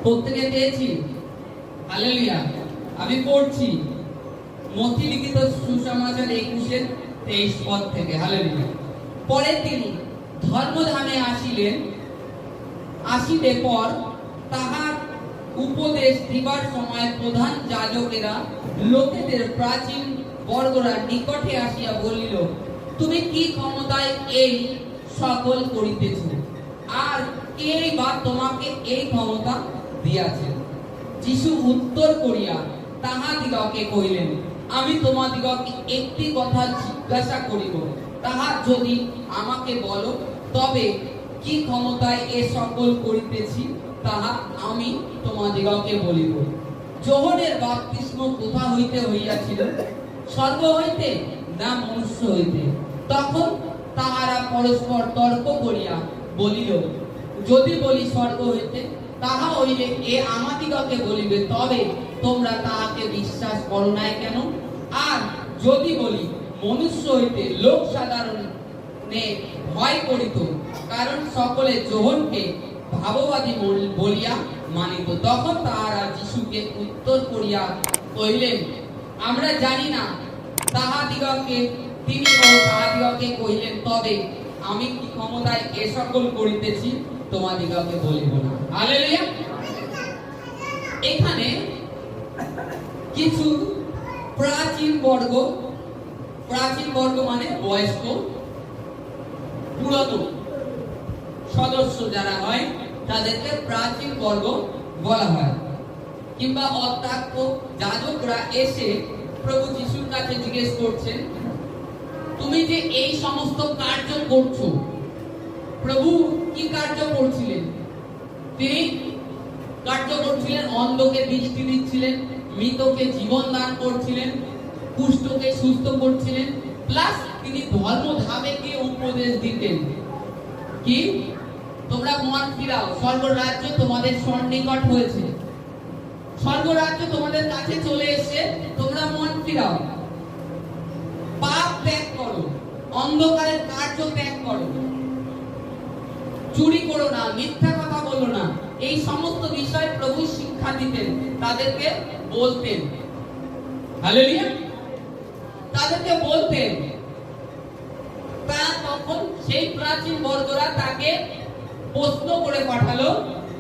প্রত্যেকে পেয়েছি? হালেলুয়া। আমি পড়ছি মথি লিখিত সুসমাচার 21-23 পদ থেকে। হালেলুয়া। পরে তিনি ধর্মধামে আসিলে পর তাহার উপদেশ দিবার সময় প্রধান যাজকেরা লোকেদের প্রাচীন বর্গরা নিকটে আসিয়া বলিল, তুমি কি ক্ষমতায় এই সকল করিতেছ? আর কে বা তোমাকে এই ক্ষমতা দিয়াছে? যিশু উত্তর করিয়া তাহাদিগকে কহিলেন, আমি তোমাদিগকে একটি কথা জিজ্ঞাসা করিব, তাহা যদি আমাকে বলো, তবে কি ক্ষমতায় এ সকল করিতেছি তাহা আমি তোমাদিগকে বলিব। যোহনের বাপ্তিস্ম কোথা হইতে হইয়াছিল? স্বর্গ হইতে না মনুষ্য হইতে? তখন তাহারা পরস্পর তর্ক করিয়া বলিল, যদি বলি স্বর্গ হইতে, তাহা হইলে এ আমাদিগকে বলিবে, তবে তোমরা তাহাকে বিশ্বাস করো নাই কেন? আর যদি বলি মনুষ্য হইতে, লোক সাধারণে ভয় করিত, কারণ সকলে যোহনকে ভাববাদী বলিয়া মানিত। তখন তাহারা যিশুকে উত্তর করিয়া কহিলেন, আমরা জানি না। তাহাদিগকে কহিলেন, তবে আমি কি ক্ষমতায় এ সকল করিতেছি তোমাদিগকে বলিব না। হালেলুয়া। এখানে কিছু প্রাচীন বর্গ মানে বয়স্ক পুরাতন সদস্য যারা হয় তাদেরকে প্রাচীন বর্গ বলা হয়। কিংবা অধ্যক্ষ যাজকরা এসে প্রভু যিশুর কাছে জিজ্ঞেস করছেন, তুমি যে এই সমস্ত কার্য করছো, প্রভু কি কার্য করছিলেন? তিনি কার্য করছিলেন, অন্ধকে দৃষ্টি দিচ্ছিলেন, মৃতকে জীবন দান করছিলেন, কুষ্ঠকে সুস্থ করছিলেন, প্লাস তিনি ধর্মধামে গিয়ে উপদেশ দিতেন কি, তোমরা মন ফিরাও, স্বর্গরাজ্য তোমাদের সন্নিকট হয়েছে, স্বর্গরাজ্য তোমাদের কাছে চলে এসেছে, তোমরা মন ফিরাও, পাপ ত্যাগ করো, অন্ধকারের কার্য ত্যাগ করো, চুরি করো না, মিথ্যা কথা বলো না। এই সমস্ত বিষয় প্রভু শিক্ষা দিতেন, তাদেরকে বলতেন। হালেলুয়া। তাদেরকে বলতেন। তখন সেই প্রাচীন বর্গরা তাকে প্রশ্ন করে পাঠালো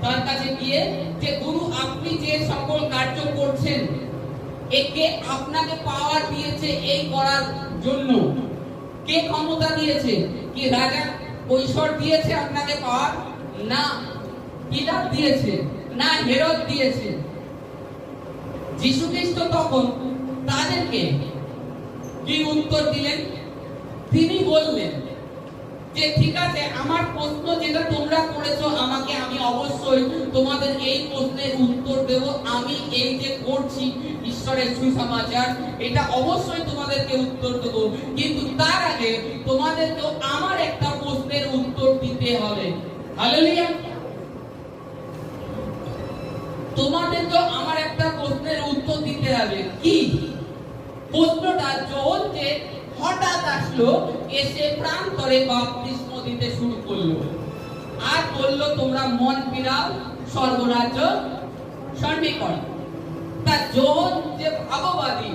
তার কাছে গিয়ে, যে গুরু, আপনি যে সকল কার্য করছেন, একে আপনাকে পাওয়ার দিয়েছে এই করার জন্য? কে ক্ষমতা দিয়েছে? কি রাজা কৈশোর দিয়েছে আপনাকে পাওয়ার? না পিলাত দিয়েছে, না হেরোদ দিয়েছে। যীশু খ্রিস্ট তখন তাদেরকে কি উত্তর দিলেন? তিনি বললেন যে ঠিক আছে, আমার প্রশ্ন যেটা তোমরা করেছো আমাকে, আমি অবশ্যই তোমাদের এই প্রশ্নের উত্তর দেব। আমি এই যে করছি ঈশ্বরের সুসমাচার, এটা অবশ্যই তোমাদেরকে উত্তর দেব, কিন্তু তার আগে তোমাদেরকেও আমার একটা প্রশ্নের উত্তর দিতে হবে। হালেলুয়া। তোমাদেরকেও আমার একটা প্রশ্নের উত্তর দিতে হবে। কি প্রশ্নটা? যোহন যে হঠাৎ আসলো, এসে প্রান্তরে বাপ্তিস্ম দিতে শুরু করলো আর বললো, তোমরা মন ফিরাও, স্বর্গরাজ্য সন্নিকট। তা যোহন যে ভাববাদী,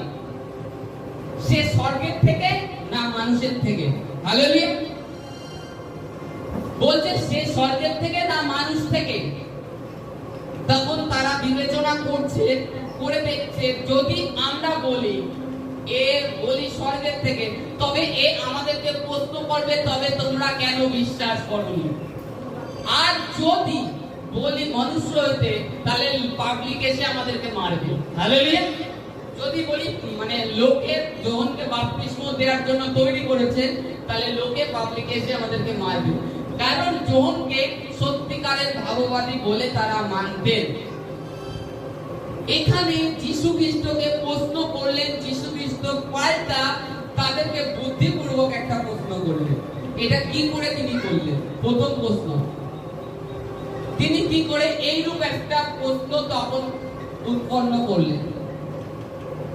সে স্বর্গের থেকে না মানুষের থেকে? হালেলুয়া। বলছে সে স্বর্গের থেকে না মানুষ থেকে। তখন তারা বিবেচনা করছে, করে দেখছে, যদি আমরা বলি স্বর্গের থেকে, তবে এ আমাদেরকে প্রশ্ন করবে, তবে তোমরা কেন বিশ্বাস করোনি? আর যদি বলি মনুষ্য হইতে, তাহলে পাবলিক এসে আমাদেরকে মারবে। হালেলুয়া। যদি বলি মানে লোকের যোহনকে বাপ্তিস্ম দেওয়ার জন্য তৈরি করেছে, তাহলে লোকে পাবলিক এসে আমাদেরকে মারবে। কারণ যোহনকে সত্যিকারের ভাববাদী বলে তারা মানতেন। এখানে যীশু খ্রিস্টকে প্রশ্ন করলেন, যীশু খ্রিস্ট পাল্টা তাদেরকে বুদ্ধিপূর্বক একটা প্রশ্ন করলেন। এটা কি করে তিনি করলেন? প্রথম প্রশ্ন, তিনি কি করে এইরূপ একটা প্রশ্ন তখন উৎপন্ন করলেন?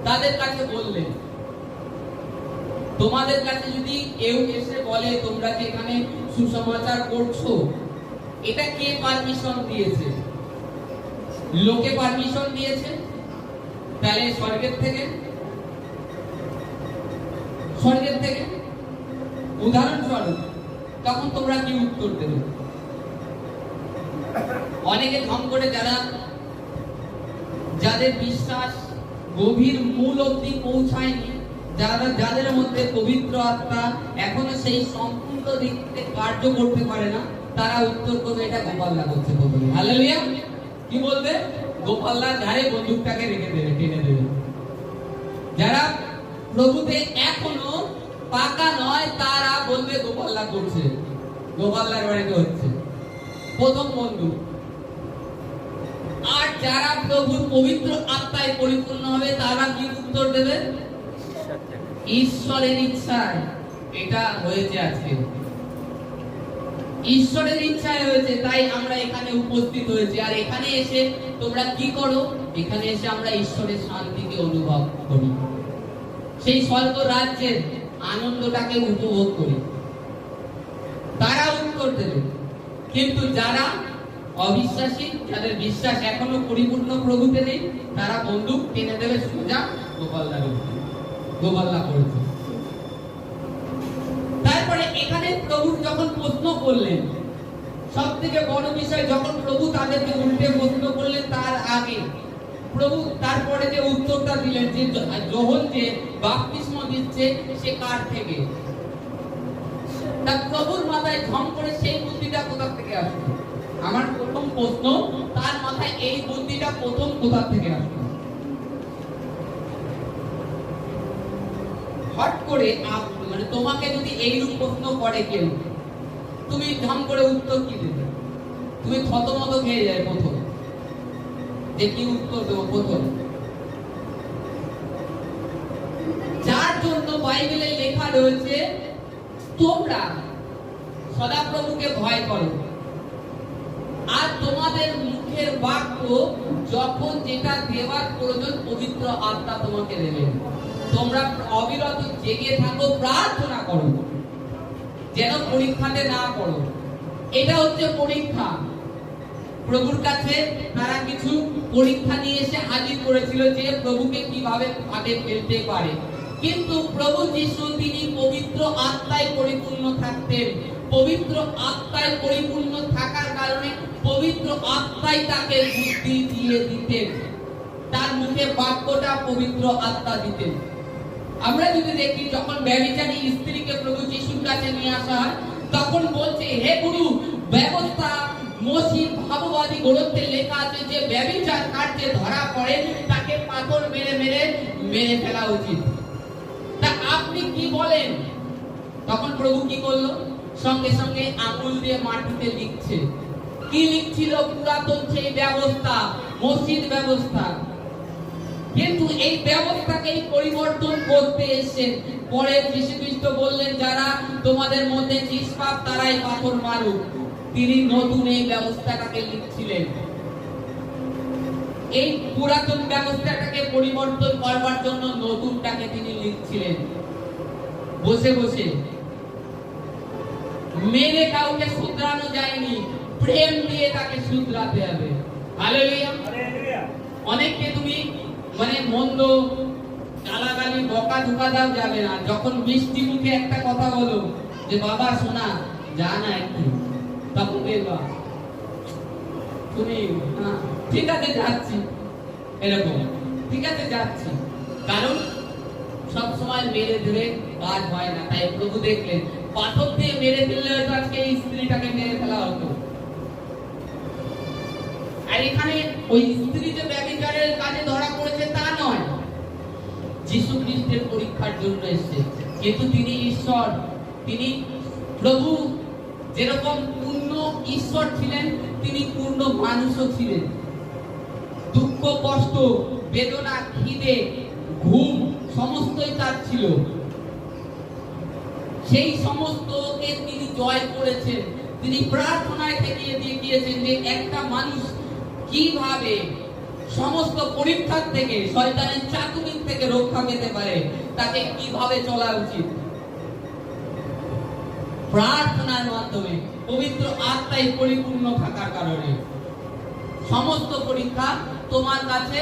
তাদের কাছে বললেন, তোমাদের কাছে যদি কেউ এসে বলে তোমরা যে এখানে সুসমাচার করছো, এটা কে পারমিশন দিয়েছে? লোকে পারমিশন দিয়েছে, তাহলে স্বর্গের থেকে উদাহরণস্বরূপ তখন তোমরা কি উত্তর দেবে? অনেকে ঢং করে যাদের বিশ্বাস গভীর মূল অবধি পৌঁছায়নি, যাদের মধ্যে পবিত্র আত্মা এখনো সেই সম্পূর্ণ দিক থেকে কার্য করতে পারে না, তারা উত্তর করবে এটা গোপাল্লা করছে প্রথমে। হালেলুয়া। কি বলবে? গোপাল্লার ঘাড়ে বন্দুকটাকে রেখে দেবে, টেনে দেবে। যারা প্রভুতে এখনো পাকা নয় তারা বলবে গোপাল্লা করছে, গোপাল্লার বাড়িতে হচ্ছে প্রথম বন্ধু। আর যারা প্রভুর পবিত্র আত্মায় পরিপূর্ণ হবে তারা কি উত্তর দেবে? ঈশ্বরের ইচ্ছায় এটা হয়েছে, আজকে ঈশ্বরের ইচ্ছায় হয়েছে, তাই আমরা এখানে উপস্থিত হয়েছি। আর এখানে এসে তোমরা কি করো? এখানে এসে আমরা ঈশ্বরের শান্তিকে অনুভব করি, সেই স্বর্গ রাজ্যের আনন্দটাকে উপভোগ করি। তারা উত্তর দেবে। কিন্তু যারা অবিশ্বাসী, যাদের বিশ্বাস এখনো পরিপূর্ণ প্রভুতে নেই, তারা বন্দুক টেনে দেবে সোজা গোপাল্লা করেছে। তারপরে এখানে প্রভু যখন প্রশ্ন করলেন, সব থেকে বড় বিষয়, যখন প্রভু তাদেরকে উল্টে প্রশ্ন করলেন তার আগে প্রভু তারপরে যে উত্তরটা দিলেন যে যোহন যে বাপ্তিস্ম দিচ্ছে সে কার থেকে, তা প্রভুর মাথায় ঝম করে সেই বুদ্ধিটা কোথা থেকে আসলো? আমার প্রথম প্রশ্ন, তার মাথায় এই বুদ্ধিটা প্রথম কোথা থেকে আসলো? হট করে মানে তোমাকে যদি এইরূপ প্রশ্ন করে কেউ, তুমি ঝম করে উত্তর কি দেবে? তুমি থতমত খেয়ে যায় প্রথম, যে কি উত্তর দেবো প্রথম। যার জন্য বাইবেলে লেখা রয়েছে তোমরা সদাপ্রভুকে ভয় করো, আর তোমাদের মুখের বাক্য যখন যেটা দেওয়ার প্রয়োজন পবিত্র আত্মা তোমাকে দেবেন। তোমরা অবিরত জেগে থাকো, প্রার্থনা করো, যেন পরীক্ষাতে না পড়ো। এটা হচ্ছে পরীক্ষা। প্রভুর কাছে তারা কিছু পরীক্ষা নিয়ে এসে হাজির করেছিল যে প্রভুকে কিভাবে ফাঁদে ফেলতে পারে। কিন্তু প্রভু যিশু তিনি পবিত্র আত্মায় পরিপূর্ণ থাকতেন। পবিত্র আত্মায় পরিপূর্ণ থাকার কারণে পবিত্র আত্মাই তাকে বুদ্ধি দিয়ে দিতেন, তার মুখে বাক্যটা পবিত্র আত্মা দিতেন। আমরা যদি দেখি যখন ব্যভিচারী স্ত্রীকে প্রভু যিশুর কাছে নিয়ে আসা হয়, তখন বলছে, হে গুরু, ব্যবস্থা মসজিদ ভাববাদী গ্রন্থে লেখা আছে যে ব্যভিচার কার্যে ধরা পড়ে তাকে পাথর মেরে ফেলা উচিত। তা আপনি কি বলেন? তখন প্রভু কি করলো? সঙ্গে সঙ্গে আঙুল দিয়ে মাটিতে লিখছে। কি লিখছিল? পুরাতন সেই ব্যবস্থা, মসজিদ ব্যবস্থা। কিন্তু এই ব্যবস্থাকে পরিবর্তন করতে এসেছেন। পরে যীশু খ্রিস্ট বললেন, যারা তোমাদের মধ্যে নিষ্পাপ তারাই পাথর মারুক। তিনি নতুন এই ব্যবস্থাটাকে লিখছিলেন। এই পুরাতন ব্যবস্থাটাকে পরিবর্তন করবার জন্য নতুনটাকে তিনি লিখছিলেন। বসে বসে মেরে কাউকে শুধরানো যায়নি, প্রেম দিয়ে তাকে শুধরাতে হবে। হালেলুয়া। অনেককে তুমি মানে মন্দ গালাগালি বকা ধোকা দাও যাবে না। যখন মিষ্টি মুখে একটা কথা বলো যে বাবা শোনা যা না একটু, তখন বলবা তুমি ঠিক আছে যাচ্ছি, এরকম ঠিক আছে যাচ্ছি। কারণ সব সময় মেরে ধরে কাজ হয় না। তাই প্রভু দেখলেন পাথর দিয়ে মেরে ফেললে হয়তো আজকে এই স্ত্রীটাকে মেরে ফেলা হতো। আর এখানে ওই স্ত্রী যে ব্যভিচারের কাজে ধরা পড়েছে তা নয়, যীশু খ্রিস্টের পরীক্ষার জন্য এসেছে। কিন্তু তিনি ঈশ্বর, তিনি প্রভু যেরকম পূর্ণ ঈশ্বর ছিলেন, তিনি পূর্ণ মানুষও ছিলেন। দুঃখ, কষ্ট, বেদনা, খিদে, ঘুম সমস্তই তার ছিল। সেই সমস্তকে তিনি জয় করেছেন। তিনি প্রার্থনায় থেকে দেখিয়েছেন যে একটা মানুষ কিভাবে সমস্ত পরীক্ষার থেকে, শয়তানের চাতুরি থেকে রক্ষা পেতে পারে, তাকে কিভাবে চলা উচিত। প্রার্থনার মাধ্যমে, পবিত্র আত্মায় পরিপূর্ণ থাকার কারণে। সমস্ত পরীক্ষা তোমার কাছে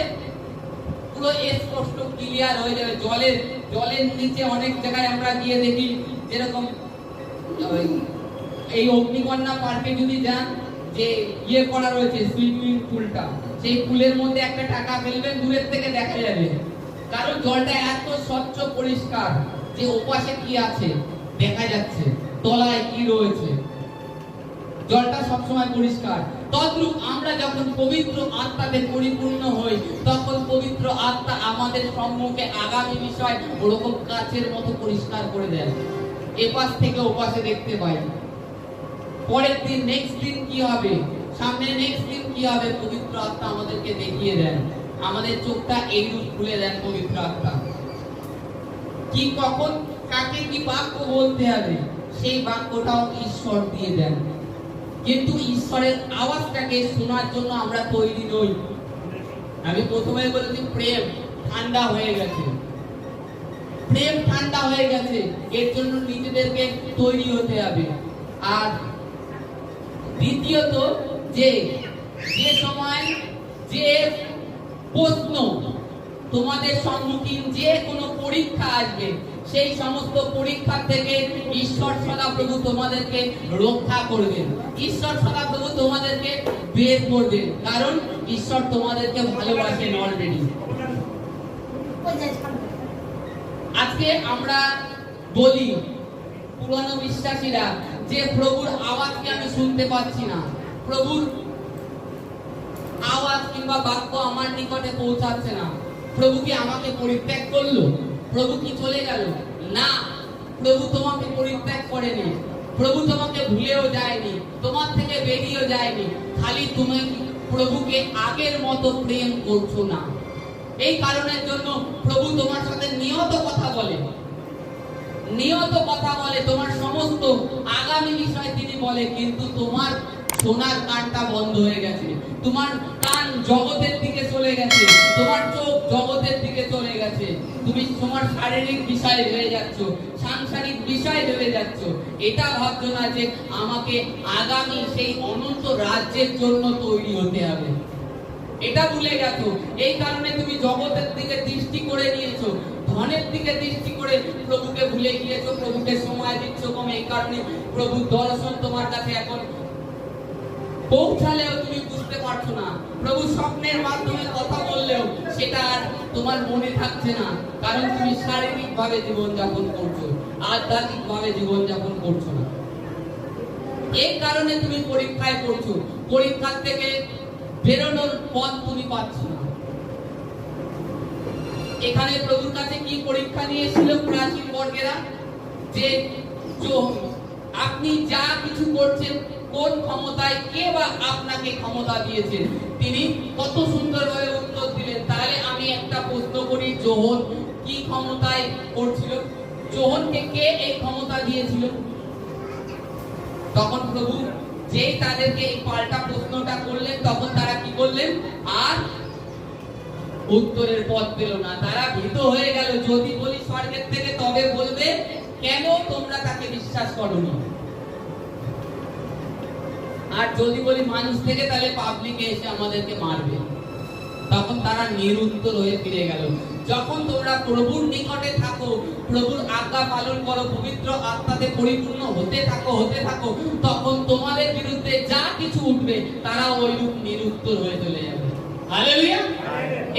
পুরো স্পষ্ট ক্লিয়ার হয়ে যাবে। জলের নিচে অনেক জায়গায় আমরা গিয়ে দেখি, যেরকম এই অগ্নিকন্যা পার্কে যদি যান, যে ইয়ে করা রয়েছে সুইমিং পুলটা, সেই পুলের মধ্যে একটা টাকা ফেলবেন, দূরের থেকে দেখা যাবে, কারণ জলটা এত স্বচ্ছ পরিষ্কার যে ওপাশে কি আছে দেখা যাচ্ছে, তলায় কি রয়েছে, জলটা সবসময় পরিষ্কার। তদ্রূপ আমরা যখন পবিত্র আত্মাতে পরিপূর্ণ হই, তখন পবিত্র আত্মা আমাদের সম্মুখে আগামী বিষয় ওরকম কাচের মতো পরিষ্কার করে দেয়, এপাশ থেকে ওপাশে দেখতে পাই। পরের দিন নেক্সট দিন কি হবে, সামনে নেক্সট দিন কি হবে, পবিত্র আত্মা আমাদেরকে দেখিয়ে দেন। আমাদের চোখটা এইরূপ খুলে দেন পবিত্র আত্মা। কি কখন কাকে কি বাক্য বলতে হবে, সেই বাক্যটাও ঈশ্বর দিয়ে দেন। কিন্তু ঈশ্বরের আওয়াজটাকে শোনার জন্য আমরা তৈরি নই। আমি প্রথমে বলেছি প্রেম ঠান্ডা হয়ে গেছে, প্রেম ঠান্ডা হয়ে গেছে, এর জন্য নিজেদেরকে তৈরি হতে হবে। আর দ্বিতীয়ত, যে সময় যে প্রশ্ন তোমাদের সম্মুখীন, যে কোনো পরীক্ষা আসবে, সেই সমস্ত পরীক্ষা থেকে ঈশ্বর সদাপ্রভু তোমাদেরকে রক্ষা করবেন, ঈশ্বর সদাপ্রভু তোমাদেরকে বের করবেন, কারণ ঈশ্বর তোমাদেরকে ভালোবাসেন অলরেডি। আজকে আমরা বলি পুরানো বিশ্বাসীরা যে প্রভুর আওয়াজকে আমি শুনতে পাচ্ছি না, প্রভুর আওয়াজ কিংবা বাক্য আমার নিকটে পৌঁছাচ্ছে না। প্রভু কি আমাকে পরিত্যাগ করলো? প্রভু কি চলে গেল? না, প্রভু তোমাকে পরিত্যাগ করেনি, প্রভু তোমাকে ভুলেও যায়নি, তোমার থেকে বেরিয়েও যায়নি, খালি তুমি প্রভুকে আগের মতো প্রেম করছো না। এই কারণের জন্য প্রভু তোমার সাথে নিয়ত কথা বলে, নিয়ত কথা বলে, তোমার সমস্ত আগামী বিষয় তিনি বলে, কিন্তু তোমার শোনার কানটা বন্ধ হয়ে গেছে, তোমার কান জগতের দিকে চলে গেছে, তোমার চোখ জগতের দিকে চলে গেছে, তুমি তোমার শারীরিক বিষয় হয়ে যাচ্ছ, সাংসারিক বিষয় ভেবে যাচ্ছ। এটা ভাবছো না যে আমাকে আগামী সেই অনন্ত রাজ্যের জন্য তৈরি হতে হবে, এটা ভুলে গেছো। এই কারণে তুমি জগতের দিকে দৃষ্টি করে নিয়েছো, ধনের দিকে দৃষ্টি করে প্রভুকে ভুলে গিয়েছো, প্রভুকে সময় দিচ্ছ কম। এই কারণে প্রভুর দর্শন তোমার কাছে এখন পৌঁছালেও তুমি বুঝতে পারছো না, প্রভু স্বপ্নের মাধ্যমে কথা বললেও সেটা আর তোমার মনে থাকছে না, কারণ তুমি শারীরিক ভাবে জীবনযাপন করছো, আধ্যাত্মিক ভাবে জীবনযাপন করছো না। এই কারণে তুমি পরীক্ষায় পড়ছো, পরীক্ষার থেকে বেরোনোর পথ তুমি পাচ্ছ না। এখানে প্রভুর কাছে কি পরীক্ষা নিয়েছিল প্রাচীন বর্গেরা, যে আপনি যা কিছু করছেন কোন ক্ষমতায়, কে বা আপনাকে ক্ষমতা দিয়েছেন? তিনি কত সুন্দরভাবে উত্তর দিলেন। তাহলে আমি একটা প্রশ্ন করি, যোহন কি ক্ষমতায় করছিল? যোহনকে কে এই ক্ষমতা দিয়েছিল? তখন প্রভু যেই তাদেরকে এই পাল্টা প্রশ্নটা করলেন, তখন তারা কি করলেন? আর উত্তরের পথ পেল না, তারা ভীত হয়ে গেল। যদি বলি স্বর্গের থেকে, তবে বলবে কেন তোমরা তাকে বিশ্বাস করোনি, আর যদি বলি মানুষ থেকে, তাহলে পাবলিকে এসে আমাদেরকে মারবে। তখন তারা নিরুত্তর হয়ে ফিরে গেল। যখন তোমরা প্রভুর নিকটে থাকো, প্রভুর আজ্ঞা পালন করো, পবিত্র আত্মাতে পরিপূর্ণ হতে থাকো, তখন তোমাদের বিরুদ্ধে যা কিছু উঠবে তারা ওইরূপ নিরুত্তর হয়ে চলে যাবে। হালেলুয়া!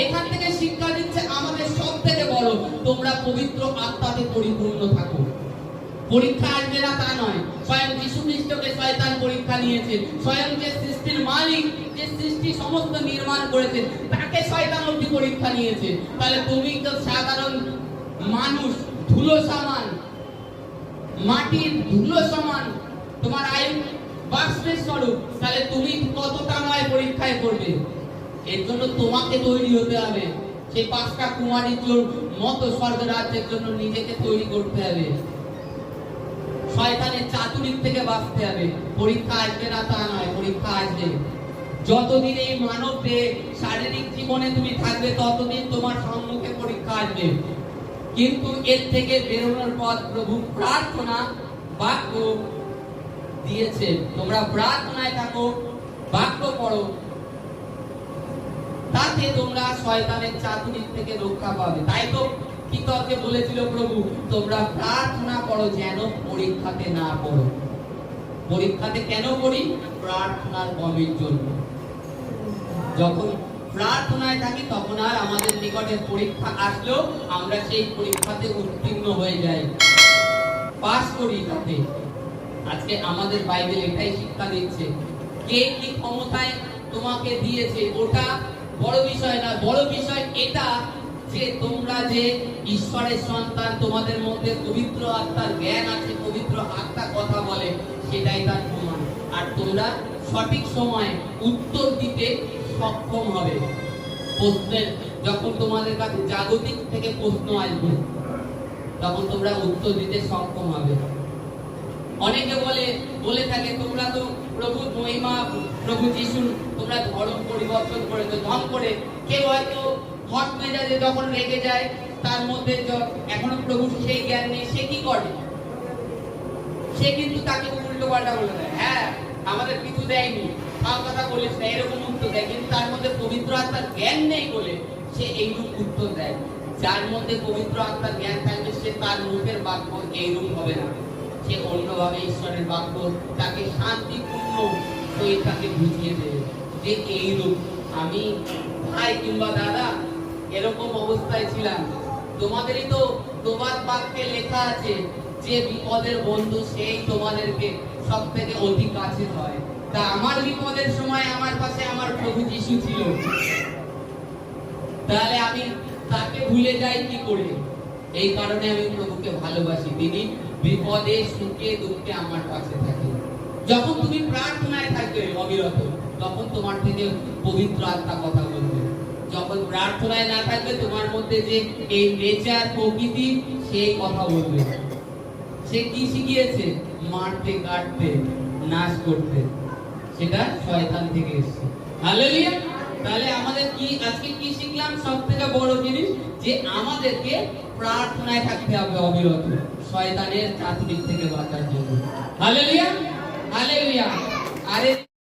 এখান থেকে শিক্ষা দিচ্ছে আমাদের সব থেকে বড়, তোমরা পবিত্র আত্মাতে পরিপূর্ণ থাকো। পরীক্ষা আসবে না তা নয়, স্বয়ং যীশু খ্রিস্টকে শয়তান পরীক্ষা নিয়েছে, স্বয়ং যে সৃষ্টির মালিক, যে সৃষ্টি সমস্ত নির্মাণ করেছেন, তাকে শয়তান অবধি পরীক্ষা নিয়েছে। তাহলে তুমি তো সাধারণ মানুষ, ধুলো সমান, মাটির ধুলো সমান, তোমার আয়ু বাষ্পের স্বরূপ, তাহলে তুমি কতটা নয় পরীক্ষায় পড়বে। এর জন্য তোমাকে তৈরি হতে হবে, সেই 5টা কুমারীর মতো স্বর্গ রাজ্যের জন্য নিজেকে তৈরি করতে হবে। শয়তানের চাতুরির থেকে বাঁচতে হবে। পরীক্ষা আসবে না তা নয়, পরীক্ষা আসবে। যতদিন এই মানব দেহে শারীরিক জীবনে তুমি থাকবে, ততদিন তোমার সম্মুখে পরীক্ষা আসবে। কিন্তু এর থেকে বেরোনোর পথ প্রভু প্রার্থনা বাক্য দিয়েছে। তোমরা প্রার্থনায় থাকো, বাক্য পড়ো, তাতে তোমরা শয়তানের চাতুরি থেকে রক্ষা পাবে। তাই তো কিতকে বলেছিল প্রভু, তোমরা প্রার্থনা করো যেন পরীক্ষাতে না পড়ো। পরীক্ষাতে কেন পড়ি? প্রার্থনার কমের জন্য। যখন প্রার্থনায় থাকি তখন আর আমাদের নিকটে পরীক্ষা আসলেও আমরা সেই পরীক্ষাতে উত্তীর্ণ হয়ে যাই, পাস করি। তাতে আজকে আমাদের বাইবেল এটাই শিক্ষা দিচ্ছে। কে কি ক্ষমতায় তোমাকে দিয়েছে ওটা বড় বিষয় না, বড় বিষয় এটা যে তোমরা যে ঈশ্বরের সন্তান, তোমাদের মধ্যে পবিত্র আত্মার জ্ঞান আছে, পবিত্র আত্মা কথা বলে, সেটাই তার প্রমাণ। আর তোমরা সঠিক সময়ে উত্তর দিতে সক্ষম হবে। প্রশ্নের যখন তোমাদের কাছে জাগতিক থেকে প্রশ্ন আসবে তখন তোমরা উত্তর দিতে সক্ষম হবে। অনেকে বলে থাকে তোমরা তো প্রভু মহিমা, প্রভু যিশু তোমরা ধর্ম পরিবর্তন করেছো। ধম করে কেউ হয়তো হট মেজাজে যখন রেগে যায়, তার মধ্যে এখনো প্রভু সেই জ্ঞান নেই, সে কি করে? সে কিন্তু তাকে উল্টো পাল্টা বলে দেয়, হ্যাঁ আমাদের কিছু দেয়নি, তার কথা বলিস না, এরকম উত্তর দেয়। কিন্তু তার মধ্যে পবিত্র আত্মার জ্ঞান নেই বলে সে এইরূপ উত্তর দেয়। যার মধ্যে পবিত্র আত্মার জ্ঞান থাকবে সে তার মুখের বাক্য এইরূপ হবে না, সে অন্যভাবে ঈশ্বরের বাক্য তাকে শান্তিপূর্ণ হয়ে তাকে বুঝিয়ে দেবে যে এইরূপ। আমি ভাই কিংবা দাদা এরকম অবস্থায় ছিলাম। তোমাদেরই তো তোমার বাক্যে লেখা আছে যে বিপদের বন্ধু সেই তোমাদেরকে সব থেকে অধিক কাছে হয়। তা আমার বিপদের সময় আমার পাশে আমার প্রভু যিশু ছিল, তাহলে আমি তাকে ভুলে যাই কি করে? এই কারণে আমি প্রভুকে ভালোবাসি। তিনি বিপদে সুখে দুঃখে আমার পাশে থাকে। যখন তুমি প্রার্থনায় থাকবে অবিরত, তখন তোমার থেকে পবিত্র আত্মা কথা বলবে। যখন প্রার্থনায় না থাকবে, তোমার মধ্যে যে এই নেচার প্রকৃতি সেই কথা বলবে। সে কি শিখিয়েছে? মারতে, কাটতে, নাশ করতে। সেটা শয়তান থেকে এসেছে। হালেলুয়া। তাহলে আমাদের কি আজকে কি শিখলাম? সবথেকে বড় জিনিস যে আমাদেরকে প্রার্থনায় থাকতে হবে অবিরত, শয়তানের চাতুরি থেকে বাঁচার জন্য। Hallelujah, hallelujah. আরে